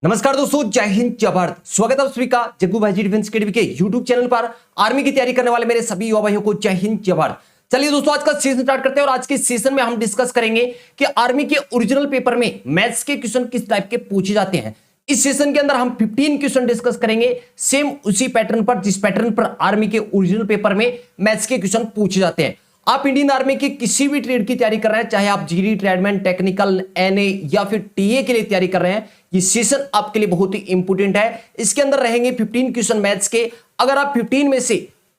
नमस्कार दोस्तों, जय हिंद जय भारत। स्वागत है आप सभी का जग्गू भाई जी डिफेंस अकेडमी के यूट्यूब चैनल पर। आर्मी की तैयारी करने वाले मेरे सभी युवा भाइयों को जय हिंद जय भारत। चलिए दोस्तों, आज का सेशन स्टार्ट करते हैं और आज के सेशन में हम डिस्कस करेंगे कि आर्मी के ओरिजिनल पेपर में मैथ्स के क्वेश्चन किस टाइप के पूछे जाते हैं। इस सेशन के अंदर हम 15 क्वेश्चन डिस्कस करेंगे, सेम उसी पैटर्न पर जिस पैटर्न पर आर्मी के ओरिजिनल पेपर में मैथ्स के क्वेश्चन पूछे जाते हैं। आप इंडियन आर्मी की किसी भी ट्रेड की तैयारी कर रहे हैं, चाहे आप जीडी, ट्रेडमैन, टेक्निकल, एनए या फिर टीए के लिए तैयारी कर रहे हैं, ये सेशन आपके लिए बहुत ही इंपॉर्टेंट है। इसके अंदर रहेंगे 15 क्वेश्चन मैथ्स के। अगर आप 15 में से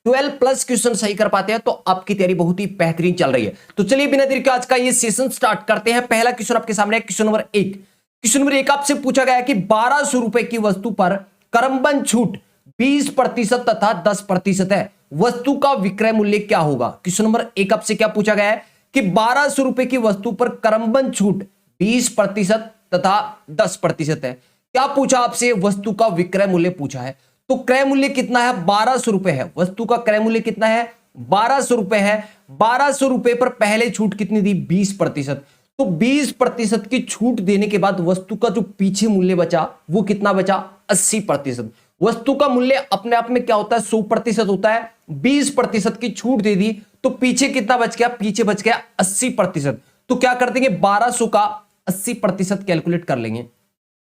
12 प्लस क्वेश्चन सही कर पाते हैं तो आपकी तैयारी बहुत ही बेहतरीन चल रही है। तो चलिए बिना देर के आज का ये सेशन स्टार्ट करते हैं। पहला क्वेश्चन आपके सामने है, क्वेश्चन नंबर 1। क्वेश्चन नंबर 1 आपसे पूछा गया है कि 1200 रुपए की वस्तु पर क्रमबद्ध छूट 20% तथा 10% है, वस्तु का विक्रय मूल्य क्या होगा। क्वेश्चन नंबर 1 आपसे क्या पूछा गया है कि 1200 रुपए की वस्तु पर क्रमबद्ध छूट 20% तथा 10% है। क्या पूछा आपसे? वस्तु का विक्रय मूल्य पूछा है। तो क्रय मूल्य कितना है? 1200 रुपए है। वस्तु का क्रय मूल्य कितना है? 1200 रुपए है। 1200 रुपए पर पहले छूट कितनी दी? 20%। तो 20% की छूट देने के बाद वस्तु का जो पीछे मूल्य बचा वो कितना बचा? 80%। वस्तु का मूल्य अपने आप में क्या होता है? 100% होता है। 20% की छूट दे दी तो पीछे कितना बच गया? पीछे बच गया 80%। तो क्या कर देंगे? 1200 का 80% कैलकुलेट कर लेंगे।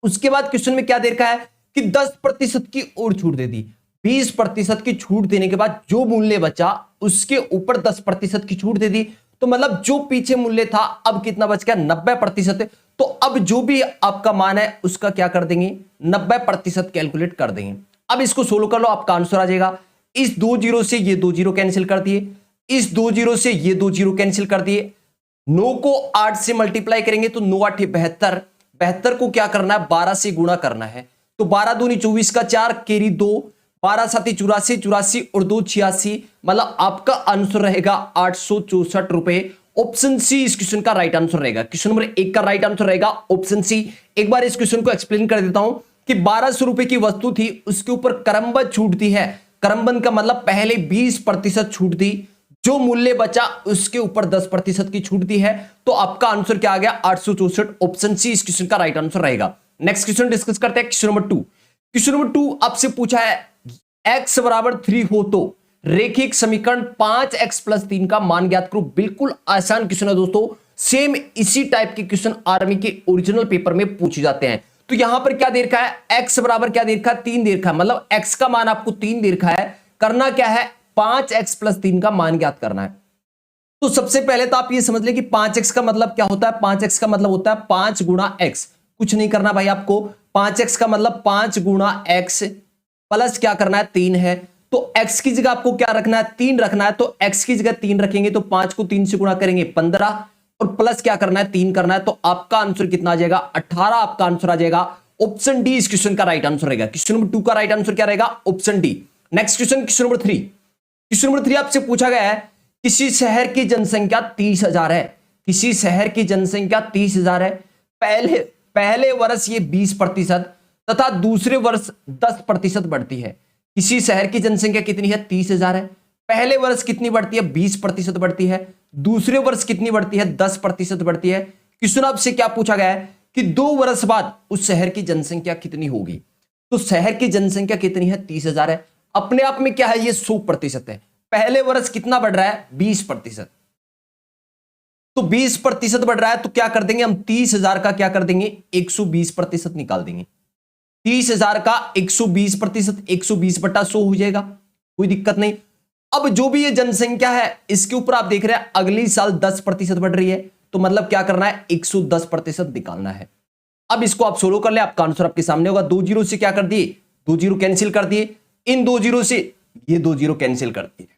उसके बाद क्वेश्चन में क्या दे रखा है कि 10% की और छूट दे दी। 20% की छूट देने के बाद जो मूल्य बचा उसके ऊपर 10% की छूट दे दी, तो मतलब जो पीछे मूल्य था अब कितना बच गया? 90%। तो अब जो भी आपका मान है उसका क्या कर देंगे? 90% कैलकुलेट कर देंगे। अब इसको सोल्व कर लो, आपका आंसर आ जाएगा। इस 2 जीरो से ये 2 जीरो कैंसिल कर दिए, इस 2 जीरो से ये 2 जीरो कैंसिल कर दिए। 9 को 8 से मल्टीप्लाई करेंगे तो 9 8 72। 72 को क्या करना है? 12 से गुणा करना है। तो 12 दूनी 24 का 4 कैरी 2, 12 साथी 84, 84 और 2 86। मतलब आपका आंसर रहेगा 864 रुपए। ऑप्शन सी इस क्वेश्चन का राइट आंसर रहेगा। क्वेश्चन नंबर 1 का राइट आंसर रहेगा ऑप्शन सी। एक बार इस क्वेश्चन को एक्सप्लेन कर देता हूं कि 1200 रुपए की वस्तु थी, उसके ऊपर क्रमबद्ध छूट दी है। क्रमबद्ध का मतलब पहले 20% छूट दी, जो मूल्य बचा उसके ऊपर 10% की छूट दी है। तो आपका आंसर क्या आ गया? 864। ऑप्शन सी इस क्वेश्चन का राइट आंसर रहेगा। नेक्स्ट क्वेश्चन डिस्कस करते हैं। Question number 2। क्वेश्चन नंबर 2 आपसे पूछा है x बराबर 3 हो तो रेखिक समीकरण 5x प्लस 3 का मान ज्ञात करो। बिल्कुल आसान क्वेश्चन है दोस्तों। सेम इसी टाइप के क्वेश्चन आर्मी के ओरिजिनल पेपर में पूछे जाते हैं। तो यहां पर क्या दे रखा है? x बराबर क्या दे रखा है? 3 दे रखा है। मतलब x का मान आपको 3 दे रखा है। करना क्या है? 5x प्लस 3 का मान ज्ञात करना है। तो सबसे पहले तो आप ये समझ लें कि 5x का मतलब क्या होता है? 5x का मतलब होता है 5 गुणा x। कुछ नहीं करना भाई आपको। 5x का मतलब 5 गुणा x प्लस क्या करना है? 3 है। तो x की जगह आपको क्या रखना है? 3 रखना है। तो x की जगह 3 रखेंगे तो 5 को 3 से गुणा करेंगे 15 और प्लस क्या करना है? 3 करना है। तो आपका आंसर कितना आ जाएगा? 18 आपका आंसर आ जाएगा। ऑप्शन डी इस क्वेश्चन का राइट आंसर रहेगा। क्वेश्चन नंबर 2 का राइट आंसर क्या रहेगा? Option D. Next question, question number 3। Question number 3 आपसे पूछा गया है किसी शहर की जनसंख्या 30,000 है। किसी शहर की जनसंख्या 30,000 है। पहले वर्ष ये 20% तथा दूसरे वर्ष 10% बढ़ती है। किसी शहर की जनसंख्या कितनी है? 30,000 है। पहले वर्ष कितनी बढ़ती है? 20% बढ़ती है। दूसरे वर्ष कितनी बढ़ती है? 10% बढ़ती है। क्वेश्चन आपसे क्या पूछा गया है कि 2 वर्ष बाद उस शहर की जनसंख्या कितनी होगी। तो शहर की जनसंख्या कितनी है? 30,000 है। अपने आप में क्या है? ये 100% है। पहले वर्ष कितना बढ़ रहा है? 20%। तो 20% बढ़ रहा है तो क्या कर देंगे हम? 30,000 का क्या कर देंगे? 120% निकाल देंगे। 30,000 का 120%, 120/100 हो जाएगा, कोई दिक्कत नहीं। अब जो भी ये जनसंख्या है इसके ऊपर आप देख रहे हैं अगली साल 10% बढ़ रही है, तो मतलब क्या करना है? 110% निकालना है। अब इसको आप सोल्व कर ले, आपका आंसर आपके सामने होगा। 2 जीरो से क्या कर दिए? 2 जीरो कैंसिल कर दिए। इन 2 जीरो से ये 2 जीरो कैंसिल कर दिए।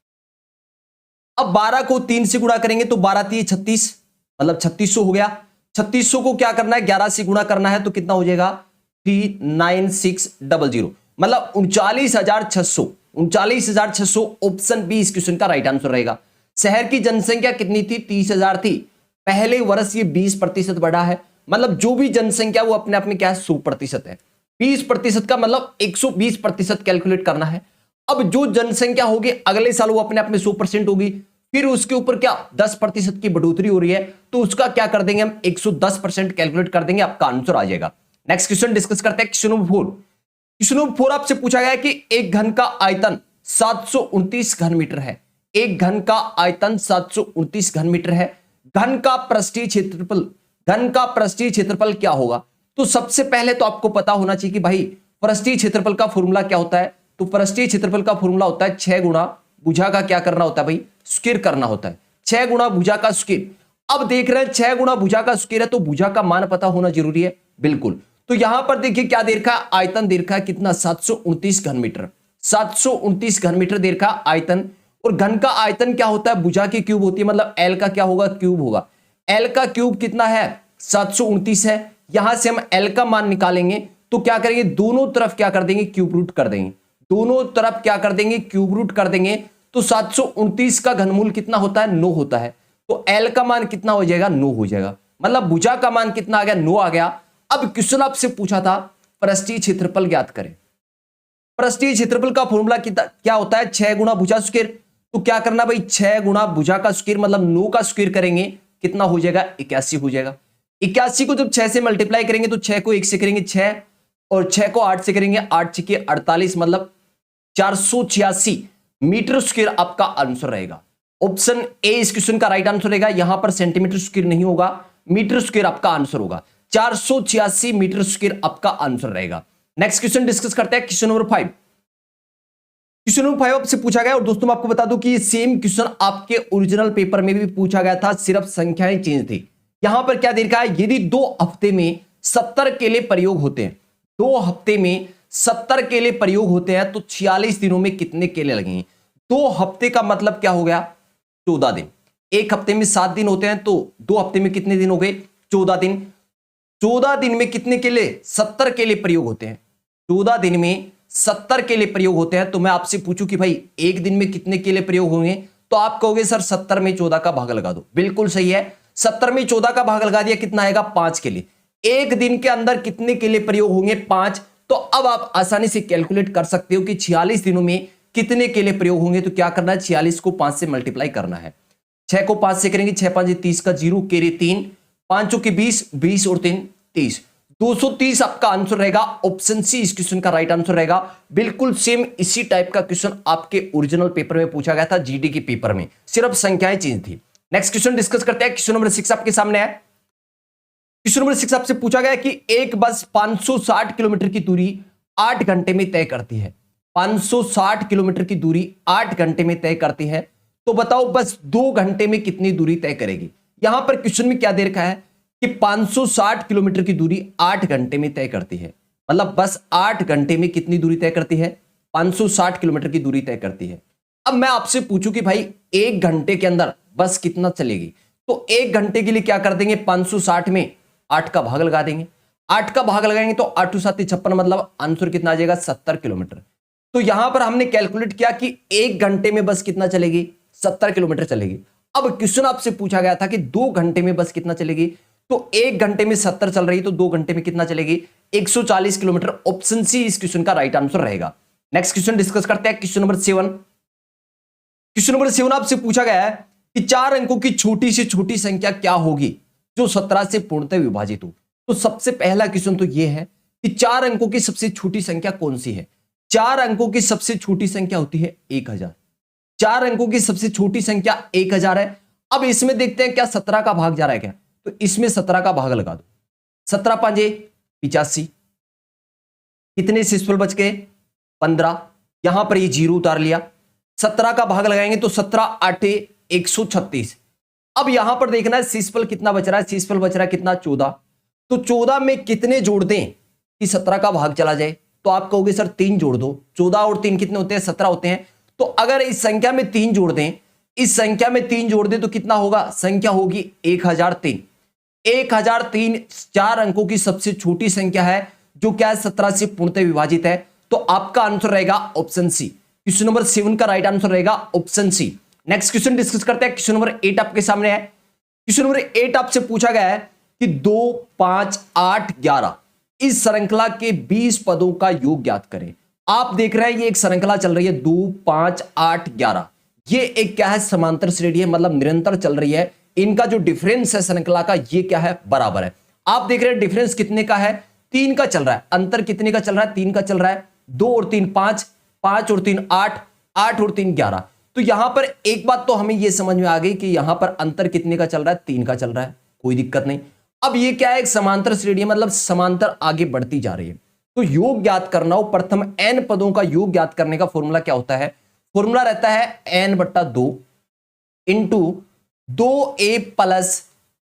अब 12 को 3 से गुणा करेंगे तो 12 3 36, मतलब 3600 हो गया। 3600 को क्या करना है? 11 से गुणा करना है तो कितना हो जाएगा? 39600, मतलब 39,600। 39,600 ऑप्शन बी इस क्वेश्चन का राइट आंसर रहेगा। शहर की जनसंख्या कितनी थी? 30,000 थी। पहले वर्ष ये 20% बढ़ा है। मतलब जो भी जनसंख्या वो अपने आप में क्या है? 100% है। 20% का मतलब 120% कैलकुलेट करना है। अब जो जनसंख्या होगी अगले साल वो अपने आप में 100% होगी। फिर उसके ऊपर क्या 10% की बढ़ोतरी हो रही है, तो उसका क्या कर देंगे हम? 110% कैलकुलेट कर देंगे, आपका आंसर आ जाएगा। नेक्स्ट क्वेश्चन डिस्कस करते हैं क्वेश्चन नंबर 4। क्वेश्चन नंबर 4 आपसे पूछा गया है कि एक घन का आयतन 729 घन मीटर है। एक घन का आयतन 729 घन मीटर है। घन का पृष्ठीय क्षेत्रफल क्या होगा? तो सबसे पहले तो आपको पता होना चाहिए कि भाई पृष्ठीय क्षेत्रफल का फॉर्मूला क्या होता है। तो पृष्ठीय क्षेत्रफल का फॉर्मूला होता है 6 गुणा भुजा का क्या करना होता है भाई, स्क्वायर करना होता है। 6 गुणा भुजा का स्क्वायर। अब देख रहे हैं 6 गुणा भुजा का स्क्वायर है तो भुजा का मान पता होना जरूरी है, बिल्कुल। तो यहां पर देखिए क्या दे रखा है, आयतन दे रखा है कितना, 729 घन मीटर। 729 घन मीटर दे रखा आयतन। और घन का आयतन क्या होता है, भुजा की क्यूब होती है, मतलब एल का क्या होगा, क्यूब होगा। एल का क्यूब कितना है, 729 है। यहां से हम एल का मान निकालेंगे तो क्या करेंगे, दोनों तरफ क्या कर देंगे, क्यूब रूट कर देंगे। दोनों तरफ क्या कर देंगे, क्यूब रूट कर देंगे। तो 729 का घनमूल कितना होता है, 9 होता है। तो एल का मान कितना हो जाएगा, 9 हो जाएगा। मतलब भुजा का मान कितना आ गया, 9 आ गया। अब क्वेश्चन आपसे पूछा था पृष्ठीय क्षेत्रफल ज्ञात करें। पृष्ठीय क्षेत्रफल का फॉर्मूला क्या होता है, 6 गुणा भुजा स्क्वायर। तो क्या करना भाई, 6 गुणा भुजा का स्क्वायर मतलब 9 का स्क्वायर करेंगे, कितना हो जाएगा, 81 हो जाएगा। 81 को जब 6 से मल्टीप्लाई करेंगे तो 6 को 1 से करेंगे 6, और 6 को 8 से करेंगे 8 6 48, मतलब 486 मीटर स्क्वायर आपका आंसर रहेगा। ऑप्शन ए इस क्वेश्चन का राइट आंसर रहेगा। यहां पर सेंटीमीटर स्क्वायर नहीं होगा, मीटर स्क्वायर आपका आंसर होगा। 486 मीटर स्क्वायर आपका आंसर रहेगा। नेक्स्ट क्वेश्चन डिस्कस करते हैं, क्वेश्चन नंबर 5। क्वेश्चन नंबर 5 आपसे पूछा गया, और दोस्तों मैं आपको बता दूं कि ये सेम क्वेश्चन आपके ओरिजिनल पेपर में भी पूछा गया था, सिर्फ संख्याएं चेंज थी। यहां पर क्या दे रखा है, यदि 2 हफ्ते में 70 केले प्रयोग होते हैं, 2 हफ्ते में 70 केले प्रयोग होते हैं तो 46 दिनों में कितने केले लगेंगे। 2 हफ्ते का मतलब क्या हो गया, 14 दिन। एक हफ्ते में 7 दिन होते हैं तो 2 हफ्ते में कितने दिन हो गए, 14 दिन। 14 दिन में कितने केले, 70 केले प्रयोग होते हैं। 14 दिन में 70 केले प्रयोग होते हैं। तो मैं आपसे पूछूं कि भाई एक दिन में कितने केले प्रयोग होंगे, तो आप कहोगे सर 70 में 14 का भाग लगा दो। बिल्कुल सही है, 70 में 14 का भाग लगा दिया, कितना आएगा, 5 केले। एक दिन के अंदर कितने केले प्रयोग होंगे, 5। तो अब आप आसानी से कैलकुलेट कर सकते हो कि 46 दिनों में कितने केले प्रयोग होंगे। तो क्या करना है, 46 को 5 से मल्टीप्लाई करना है। 6 को 5 से करेंगे, 6 5 30 का 0, केरे 3, 5 के 20, 20 और 3 30, 230 आपका आंसर रहेगा। ऑप्शन सी इस क्वेश्चन का राइट आंसर रहेगा। बिल्कुल सेम इसी टाइप का क्वेश्चन आपके ओरिजिनल पेपर में पूछा गया था, जीडी के पेपर में, सिर्फ संख्याएं चेंज थी। नेक्स्ट क्वेश्चन डिस्कस करते हैं, क्वेश्चन नंबर 6 आपके सामने है। क्वेश्चन नंबर 6 आपसे पूछा गया कि एक बस 560 किलोमीटर की दूरी 8 घंटे में तय करती है। 560 किलोमीटर की दूरी 8 घंटे में तय करती है, तो बताओ बस 2 घंटे में कितनी दूरी तय करेगी। यहां पर क्वेश्चन में क्या दे रखा है कि 560 किलोमीटर की दूरी 8 घंटे में तय करती है, मतलब बस 8 घंटे में कितनी दूरी तय करती है, 560 किलोमीटर की दूरी तय करती है। अब मैं आपसे पूछूं कि भाई 1 घंटे के अंदर बस कितना चलेगी, तो 1 घंटे के लिए क्या कर देंगे, 560 में 8 का भाग लगा देंगे। 8 का भाग लगाएंगे तो 8 2 7 56, मतलब आंसर कितना आ जाएगा, 70 किलोमीटर। तो यहां पर हमने कैलकुलेट किया कि 1 घंटे में बस कितना चलेगी, 70 किलोमीटर चलेगी। अब क्वेश्चन आपसे पूछा गया था कि 2 घंटे में बस कितना चलेगी, तो 1 घंटे में 70 चल रही, तो 2 घंटे में कितना चलेगी, 140 किलोमीटर। ऑप्शन सी इस क्वेश्चन का राइट आंसर रहेगा। नेक्स्ट क्वेश्चन डिस्कस करते हैं, क्वेश्चन नंबर 7। क्वेश्चन नंबर 7 आपसे पूछा गया है कि 4 अंकों की छोटी से छोटी संख्या क्या होगी जो 17 से पूर्णतः विभाजित हो। तो सबसे पहला क्वेश्चन तो यह है कि 4 अंकों की सबसे छोटी संख्या कौन सी है। 4 अंकों की सबसे छोटी संख्या होती है 1000। 4 अंकों की सबसे छोटी संख्या 1000 है। अब इसमें देखते हैं क्या 17 का भाग जा रहा है क्या, तो इसमें 17 का भाग लगा दो। 17 5 85, कितने शिशुफल बच गए, 15। यहां पर ये 0 उतार लिया। 17 का भाग लगाएंगे तो 17 8 136। अब यहां पर देखना है शिशुफल कितना बच रहा है, शिशुफल बच रहा है कितना, 14। तो 14 में कितने जोड़ दें कि 17 का भाग चला जाए, तो आप कहोगे सर 3 जोड़ दो। 14 और 3 कितने होते हैं, 17 होते हैं। तो अगर इस संख्या में 3 जोड़ दें, इस संख्या में 3 जोड़ दें तो कितना होगा, संख्या होगी 1003। 1003 4 अंकों की सबसे छोटी संख्या है जो क्या है, 17 से पूर्णतः विभाजित है। तो आपका आंसर रहेगा ऑप्शन सी। क्वेश्चन नंबर 7 का राइट आंसर रहेगा option C. Next question discuss करते हैं, क्वेश्चन नंबर 8 आपके सामने है। क्वेश्चन नंबर 8 आपसे पूछा गया है कि 2 5 8 11 इस श्रृंखला के 20 पदों का योग ज्ञात करें। आप देख रहे हैं ये एक श्रृंखला चल रही है 2 5 8 11। ये एक क्या है, समांतर श्रेणी है, मतलब निरंतर चल रही है। इनका जो डिफरेंस है श्रृंखला का, ये क्या है, बराबर है। आप देख रहे हैं डिफरेंस कितने का है, 3 का चल रहा है, अंतर कितने का चल रहा है, 3 का चल रहा है। 2 और 3 5, 5 और 3 8, 8 और 3 11। तो यहां पर एक बात तो हमें यह समझ में आ गई कि यहां पर अंतर कितने का चल रहा है, 3 का चल रहा है, कोई दिक्कत नहीं। अब ये क्या है, एक समांतर श्रेणी, मतलब समांतर आगे बढ़ती जा रही है। तो योग ज्ञात करना हो, प्रथम n पदों का योग ज्ञात करने का फॉर्मूला क्या होता है, फॉर्मूला रहता है n/2 into 2a plus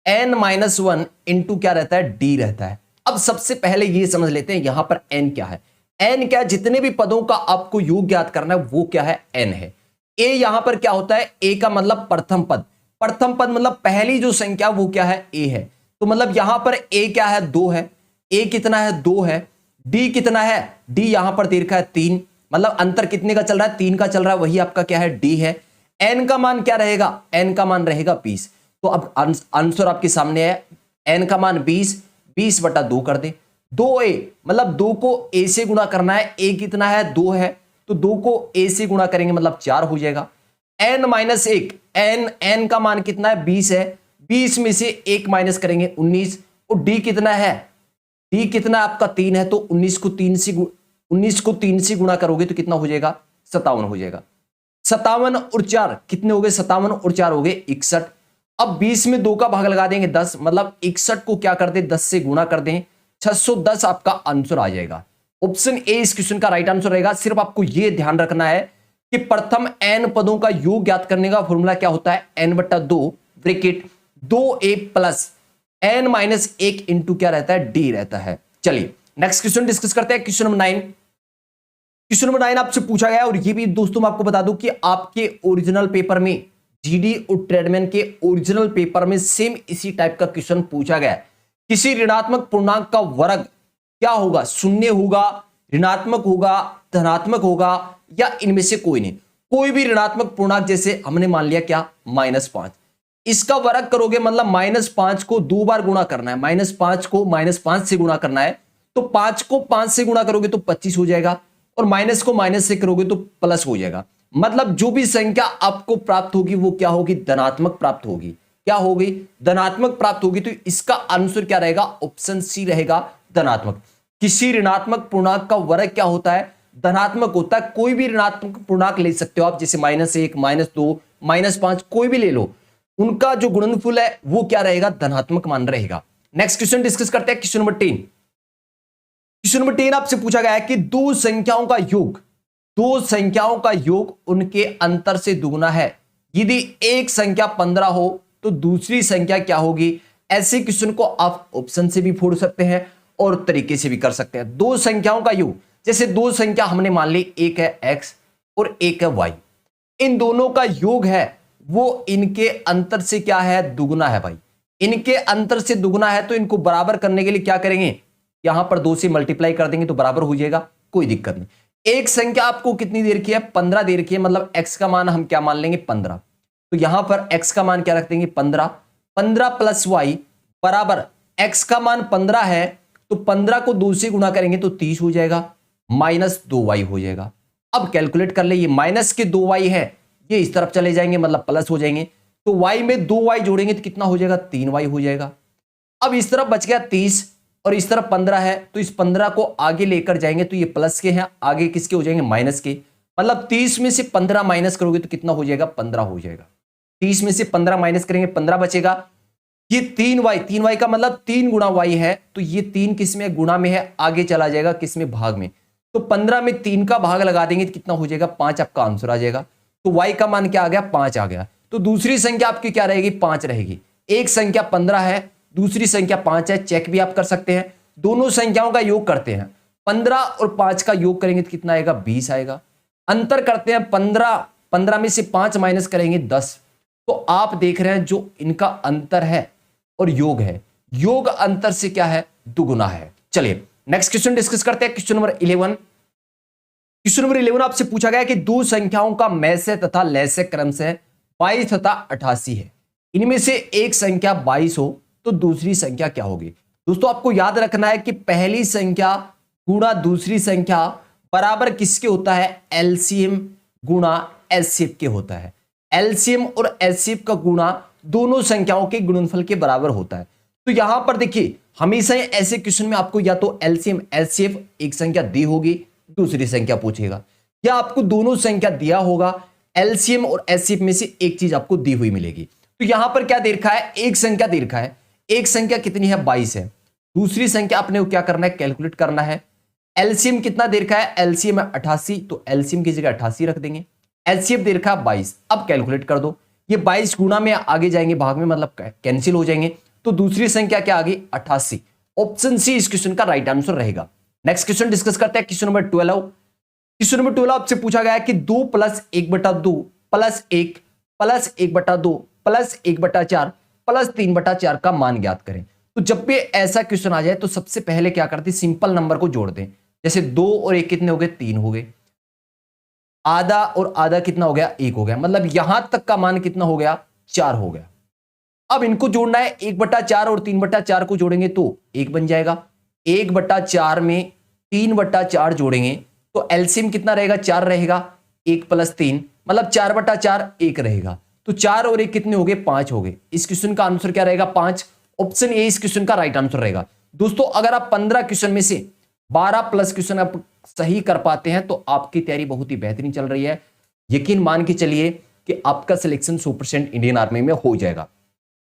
n-1 into क्या रहता है, d रहता है। अब सबसे पहले ये समझ लेते हैं यहां पर n क्या है। n क्या है, जितने भी पदों का आपको योग ज्ञात करना है वो क्या है, n है। a यहां पर क्या होता है, a का मतलब प्रथम पद, प्रथम पद मतलब पहली जो संख्या वो क्या है, a है। तो मतलब यहां पर a क्या है, 2 है, a कितना है, 2 है। d कितना है, d यहां पर दे रखा है 3, मतलब अंतर कितने का चल रहा है, 3 का चल रहा है, वही आपका क्या है, d है। n का मान क्या रहेगा, n का मान रहेगा 20। तो अब आंसर आपके सामने है, n का मान 20, 20/2 कर दे। 2a मतलब 2 को a से गुणा करना है, a कितना है, 2 है, तो 2 को a से गुणा करेंगे मतलब 4 हो जाएगा। n-1, n का मान कितना है, 20 है, 20 में से 1 माइनस करेंगे 19। और d कितना है, d कितना आपका 3 है, तो 19 को 3 से गुणा करोगे तो कितना हो जाएगा, 57 हो जाएगा। 57 और 4 कितने हो गए, 57 और 4 हो गए 61। अब 20 में 2 का भाग लगा देंगे 10, मतलब 61 को क्या कर दे, 10 से गुणा कर दें, 610 आपका आंसर आ जाएगा। ऑप्शन ए इस क्वेश्चन का राइट आंसर रहेगा। सिर्फ आपको यह ध्यान रखना है कि प्रथम n पदों का योग ज्ञात करने का फॉर्मूला क्या होता है, n/2 bracket 2a plus n-1 into क्या रहता है, d रहता है। चलिए नेक्स्ट क्वेश्चन डिस्कस करते हैं। क्वेश्चन नंबर 9, क्वेश्चन नंबर 9 आपसे पूछा गया, और ये भी दोस्तों मैं आपको बता दूं कि आपके ओरिजिनल पेपर में, जीडी और ट्रेडमैन के ओरिजिनल पेपर में सेम इसी टाइप का क्वेश्चन पूछा गया है। किसी ऋणात्मक पूर्णांक का वर्ग क्या होगा, शून्य होगा, ऋणात्मक होगा, धनात्मक होगा, या इनमें से कोई नहीं। कोई भी ऋणात्मक पूर्णांक, जैसे हमने मान लिया क्या, -5, इसका वर्ग करोगे मतलब -5 को 2 बार गुणा करना है, -5 को -5 से गुणा करना है, तो 5 को 5 से गुणा करोगे तो 25 हो जाएगा, और माइनस को माइनस से करोगे तो प्लस हो जाएगा। मतलब जो भी संख्या आपको प्राप्त होगी वो क्या होगी, धनात्मक प्राप्त होगी। क्या होगी, धनात्मक प्राप्त होगी। तो इसका आंसर क्या रहेगा, ऑप्शन सी रहेगा, धनात्मक। किसी ऋणात्मक पूर्णांक का वर्ग क्या होता है, धनात्मक होता है। कोई भी ऋणात्मक पूर्णांक ले सकते हो आप, जैसे -1, -2, -5, कोई भी ले लो, उनका जो गुणनफल है वो क्या रहेगा, धनात्मक मान रहेगा। नेक्स्ट क्वेश्चन डिस्कस करते हैं। क्वेश्चन नंबर 10, क्वेश्चन नंबर 10 आपसे पूछा गया है कि दो संख्याओं का योग उनके अंतर से दुगुना है। यदि एक संख्या 15 हो तो दूसरी संख्या क्या होगी। ऐसे क्वेश्चन को आप ऑप्शन से भी फोड़ सकते हैं और तरीके से भी कर सकते हैं। दो संख्याओं का योग, जैसे दो संख्या हमने मान ली, एक है x और एक है y, इन दोनों का योग है वो इनके अंतर से क्या है, दुगुना है भाई। इनके अंतर से दुगुना है तो इनको बराबर करने के लिए क्या करेंगे, यहां पर 2 से मल्टीप्लाई कर देंगे तो बराबर हो जाएगा, कोई दिक्कत नहीं। एक संख्या आपको कितनी दे रखी है, 15 दे रखी है, मतलब x का मान हम क्या मान लेंगे, 15। तो यहां पर x का मान क्या रख देंगे, 15। 15 प्लस y बराबर, x का मान 15 है तो 15 को 2 से गुणा करेंगे तो 30 हो जाएगा, -2y हो जाएगा। अब कैलकुलेट कर ले, ये माइनस के 2y है, ये इस तरफ चले जाएंगे मतलब प्लस हो जाएंगे, तो y में 2y जोड़ेंगे तो कितना हो जाएगा, 3y हो जाएगा। अब इस तरफ बच गया 30 और इस तरफ 15 है, तो इस 15 को आगे लेकर जाएंगे तो ये प्लस के हैं, आगे किसके हो जाएंगे, माइनस के। मतलब 30 में से 15 माइनस करोगे तो कितना हो जाएगा, 15 हो जाएगा। 30 में से 15 माइनस करेंगे, 15 बचेगा। ये 3y का मतलब 3 गुणा y है, तो ये 3 किस में, गुणा में है, आगे चला जाएगा किस में, भाग में। तो 15 में 3 का भाग लगा देंगे तो कितना हो जाएगा, 5 आपका आंसर आ जाएगा। तो y का मान क्या आ गया, 5 आ गया। तो दूसरी संख्या आपकी क्या रहेगी, 5 रहेगी। एक संख्या 15 है, दूसरी संख्या 5 है, चेक भी आप कर सकते हैं। दोनों संख्याओं का योग करते हैं, 15 और 5 का योग करेंगे तो कितना आएगा, 20 आएगा। अंतर करते हैं, 15 में से 5 माइनस करेंगे 10। तो आप देख रहे हैं जो इनका अंतर है और योग है, योग अंतर से क्या है, दुगुना है। चलिए नेक्स्ट क्वेश्चन डिस्कस करते हैं। क्वेश्चन नंबर 11, क्वेश्चन नंबर 11 आपसे पूछा गया कि दो संख्याओं का मैसे तथा लैसे क्रम से 22 तथा 88 है। इनमें से एक संख्या 22 हो तो दूसरी संख्या क्या होगी। दोस्तों आपको याद रखना है कि पहली संख्या गुणा दूसरी संख्या बराबर किसके होता है, एलसीएम गुणा एचसीएफ के होता है। एलसीएम और एचसीएफ का गुणा दोनों संख्याओं के गुणनफल के बराबर होता है। तो यहां पर देखिए हमेशा ही ऐसे क्वेश्चन में आपको या तो एलसीएम एचसीएफ एक संख्या दी होगी, दूसरी संख्या पूछेगा, या आपको दोनों संख्या दिया होगा, एलसीएम और एचसीएफ में से एक चीज आपको दी हुई मिलेगी। तो यहां पर क्या दे रखा है, एक संख्या दे रखा है, एक संख्या कितनी है 22 है, दूसरी संख्या अपने को क्या करना है, कैलकुलेट करना है। एलसीएम कितना दे रखा है, एलसीएम है 88, तो एलसीएम की जगह 88 रख देंगे। एचसीएफ दे रखा है 22, अब कैलकुलेट कर दो, ये 22 गुना में आगे जाएंगे भाग में, मतलब कैंसिल हो जाएंगे, तो दूसरी संख्या क्या आ गई 88। ऑप्शन सी इस क्वेश्चन का राइट आंसर रहेगा। नेक्स्ट क्वेश्चन डिस्कस करते हैं, क्वेश्चन नंबर 12। क्वेश्चन नंबर 12 आपसे पूछा गया है कि 2 + 1/2 + 1 + 1/2 + 1/4 + 3/4 का मान ज्ञात करें। तो जब भी ऐसा क्वेश्चन आ जाए तो सबसे पहले क्या करते हैं, सिंपल नंबर को जोड़ दें। जैसे 2 और 1 कितने हो गए, 3 हो गए, आधा और आधा कितना हो गया, 1 हो गया, मतलब यहां तक का मान कितना हो गया, 4 हो गया। अब इनको जोड़ना है, 1/4 और 3/4 को जोड़ेंगे तो 1 बन जाएगा, 1/4 में 3/4 जोड़ेंगे तो एलसीएम कितना रहेगा, 4 रहेगा, 1 + 3 मतलब 4/4 1 रहेगा, तो 4 और 1 कितने हो गए, 5 हो गए। इस क्वेश्चन का आंसर क्या रहेगा, 5। ऑप्शन ए इस क्वेश्चन का राइट आंसर रहेगा। दोस्तों अगर आप 15 क्वेश्चन में से 12 प्लस क्वेश्चन आप सही कर पाते हैं तो आपकी तैयारी बहुत ही बेहतरीन चल रही है। यकीन मान के चलिए कि आपका सिलेक्शन 100% इंडियन आर्मी में हो जाएगा।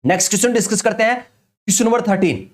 नेक्स्ट क्वेश्चन डिस्कस करते हैं, क्वेश्चन नंबर 13।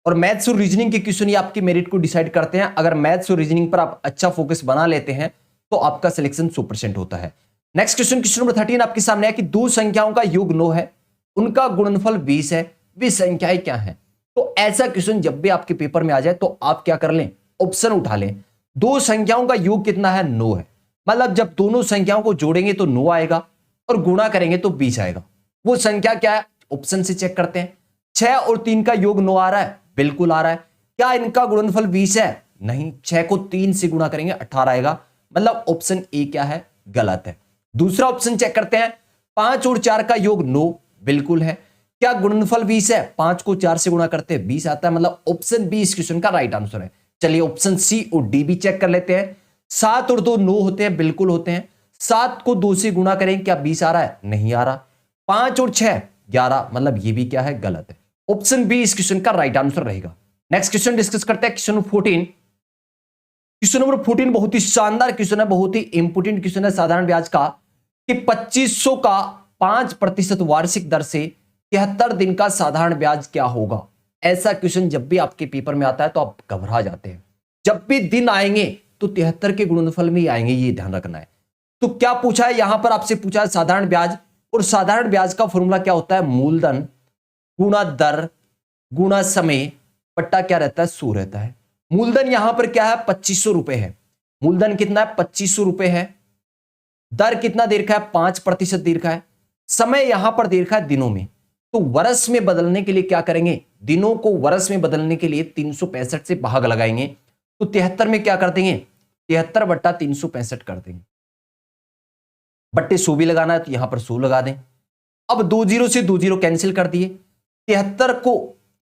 और मैथ्स और रीजनिंग के क्वेश्चन ये आपकी मेरिट को डिसाइड करते हैं। अगर मैथ्स और रीजनिंग पर आप अच्छा फोकस बना लेते हैं तो आपका सिलेक्शन 100% होता है। नेक्स्ट क्वेश्चन, क्वेश्चन नंबर 13 आपके सामने है कि दो संख्याओं का योग 9 है, उनका गुणनफल 20 है, वे संख्याएं क्या है। तो ऐसा क्वेश्चन जब भी आपके पेपर में आ जाए तो आप क्या कर लें, ऑप्शन उठा लें। दो संख्याओं का योग कितना है, 9 है, मतलब जब दोनों संख्याओं को जोड़ेंगे तो 9 आएगा और गुणा करेंगे तो 20 आएगा। वो संख्या क्या है, ऑप्शन से चेक करते हैं। 6 और 3 का योग 9 आ रहा है, बिल्कुल आ रहा है। क्या इनका गुणनफल 20 है, नहीं। 6 को 3 से गुणा करेंगे 18 आएगा, मतलब ऑप्शन ए क्या है, गलत है। दूसरा ऑप्शन चेक करते हैं, 5 और 4 का योग 9, बिल्कुल है। क्या गुणनफल 20 है, 5 को 4 से गुणा करते हैं 20 आता है, मतलब ऑप्शन बी इस क्वेश्चन का राइट आंसर है। चलिए ऑप्शन सी और डी भी चेक कर लेते हैं। 7 और 2 9 होते हैं, बिल्कुल होते हैं। 7 को 2 से गुणा करें, क्या 20 आ रहा है, नहीं आ रहा। 5 और 6 11, मतलब ये भी क्या है, गलत है। ऑप्शन बी इस क्वेश्चन का राइट आंसर रहेगा। नेक्स्ट क्वेश्चन डिस्कस करते हैं, क्वेश्चन नंबर 14। क्वेश्चन नंबर 14 बहुत ही शानदार क्वेश्चन है, बहुत ही इंपोर्टेंट क्वेश्चन है साधारण ब्याज का, कि 2500 का 5% वार्षिक दर से 73 दिन का साधारण ब्याज क्या होगा। ऐसा क्वेश्चन जब भी आपके पेपर में आता है तो आप घबरा जाते हैं। जब भी दिन आएंगे तो 73 के गुणनफल में ही आएंगे, ये ध्यान रखना है। तो क्या पूछा है यहां पर, आपसे पूछा है साधारण ब्याज, और साधारण ब्याज का फॉर्मूला क्या होता है, मूलधन गुणा दर गुणा समय बट्टा क्या रहता है, 100 रहता है। मूलधन यहां पर क्या है, 2500 रुपए है। मूलधन कितना है, 2500 रुपए है। दर कितना दे रखा है, 5% दे रखा है। समय यहां पर दे रखा है दिनों में, तो वर्ष में बदलने के लिए क्या करेंगे, दिनों को वर्ष में बदलने के लिए 365 से भाग लगाएंगे, तो 73 में क्या कर देंगे, 73 बट्टा 365 कर देंगे। बट्टे 100 भी लगाना है तो यहां पर 100 लगा दें। अब 2 0 से 2 0 कैंसिल कर दिए। 73 को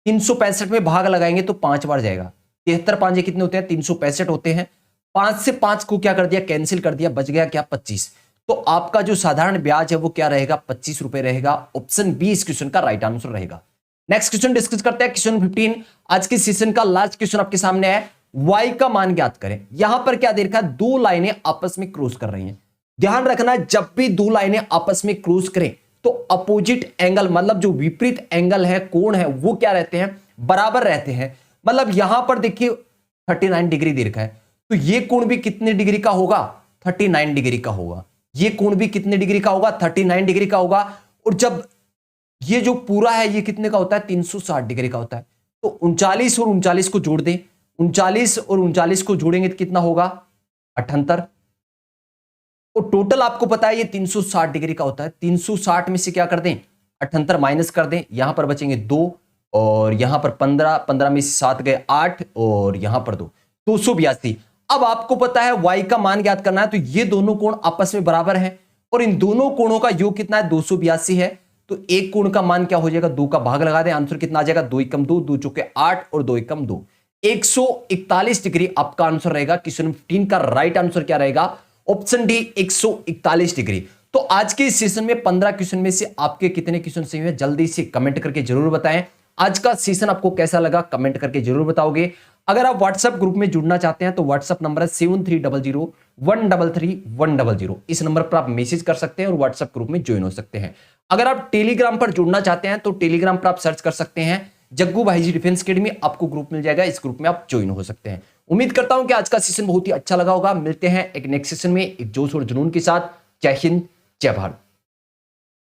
365 में भाग लगाएंगे तो 5 बार जाएगा। 73 5 कितने होते हैं, 365 होते हैं। 5 से 5 को क्या कर दिया, कैंसिल कर दिया, बच गया क्या, 25। तो आपका जो साधारण ब्याज है वो क्या रहेगा, 25 रुपए रहेगा। ऑप्शन बी इस क्वेश्चन का राइट आंसर रहेगा। नेक्स्ट क्वेश्चन डिस्कस करते हैं, क्वेश्चन 15। आज के सेशन का लास्ट क्वेश्चन आपके सामने है, y का मान ज्ञात करें। यहां पर क्या दे रखा है, दो लाइनें आपस में क्रॉस कर रही हैं। ध्यान रखना है, जब भी दो लाइनें आपस में क्रॉस करें तो अपोजिट एंगल, मतलब जो विपरीत एंगल है, कोण है, वो क्या रहते हैं, बराबर रहते हैं। मतलब यहां पर देखिए 39 डिग्री दे रखा है, तो ये कोण भी कितने डिग्री का होगा, 39 डिग्री का होगा। ये कोण भी कितने डिग्री का होगा, 39 डिग्री का होगा। और जब ये जो पूरा है ये कितने का होता है, 360 डिग्री का होता है। तो 39 और 39 को जोड़ दें, 39 और 39 को जोड़ेंगे तो कितना होगा, 78। और टोटल आपको पता है ये 360 डिग्री का होता है। 360 में से क्या कर दें, 78 माइनस कर दें, यहां पर बचेंगे 2 और यहां पर 15, 15 में से 7 गए 8 और यहां पर 2, 282। अब आपको पता है y का मान ज्ञात करना है, तो ये दोनों कोण आपस में बराबर हैं और इन दोनों कोणों का योग कितना है, 282 है। तो एक कोण का मान क्या हो जाएगा, 2 का भाग लगा दें, आंसर कितना आ जाएगा, 2 एकम 2, 2 चौके 8 और 2 एकम 2, 141 डिग्री आपका आंसर रहेगा। क्वेश्चन 15 का राइट आंसर क्या रहेगा, ऑप्शन डी 141 डिग्री। तो आज के इस सेशन में 15 क्वेश्चन में से आपके कितने क्वेश्चन सही हुए, जल्दी से कमेंट करके जरूर बताएं। आज का सेशन आपको कैसा लगा कमेंट करके जरूर बताओगे। अगर आप व्हाट्सएप ग्रुप में जुड़ना चाहते हैं तो व्हाट्सएप नंबर है 7300133100। इस नंबर पर आप मैसेज कर सकते हैं और व्हाट्सएप ग्रुप में ज्वाइन हो सकते हैं। अगर आप टेलीग्राम पर जुड़ना चाहते हैं तो टेलीग्राम पर आप सर्च कर सकते हैं जग्गू भाई जी डिफेंस एकेडमी, आपको ग्रुप मिल जाएगा। इस ग्रुप में आप ज्वाइन हो सकते हैं। उम्मीद करता हूं कि आज का सेशन बहुत ही अच्छा लगा होगा। मिलते हैं एक नेक्स्ट सेशन में एक जोश और जुनून के साथ। जय हिंद, जय भारत।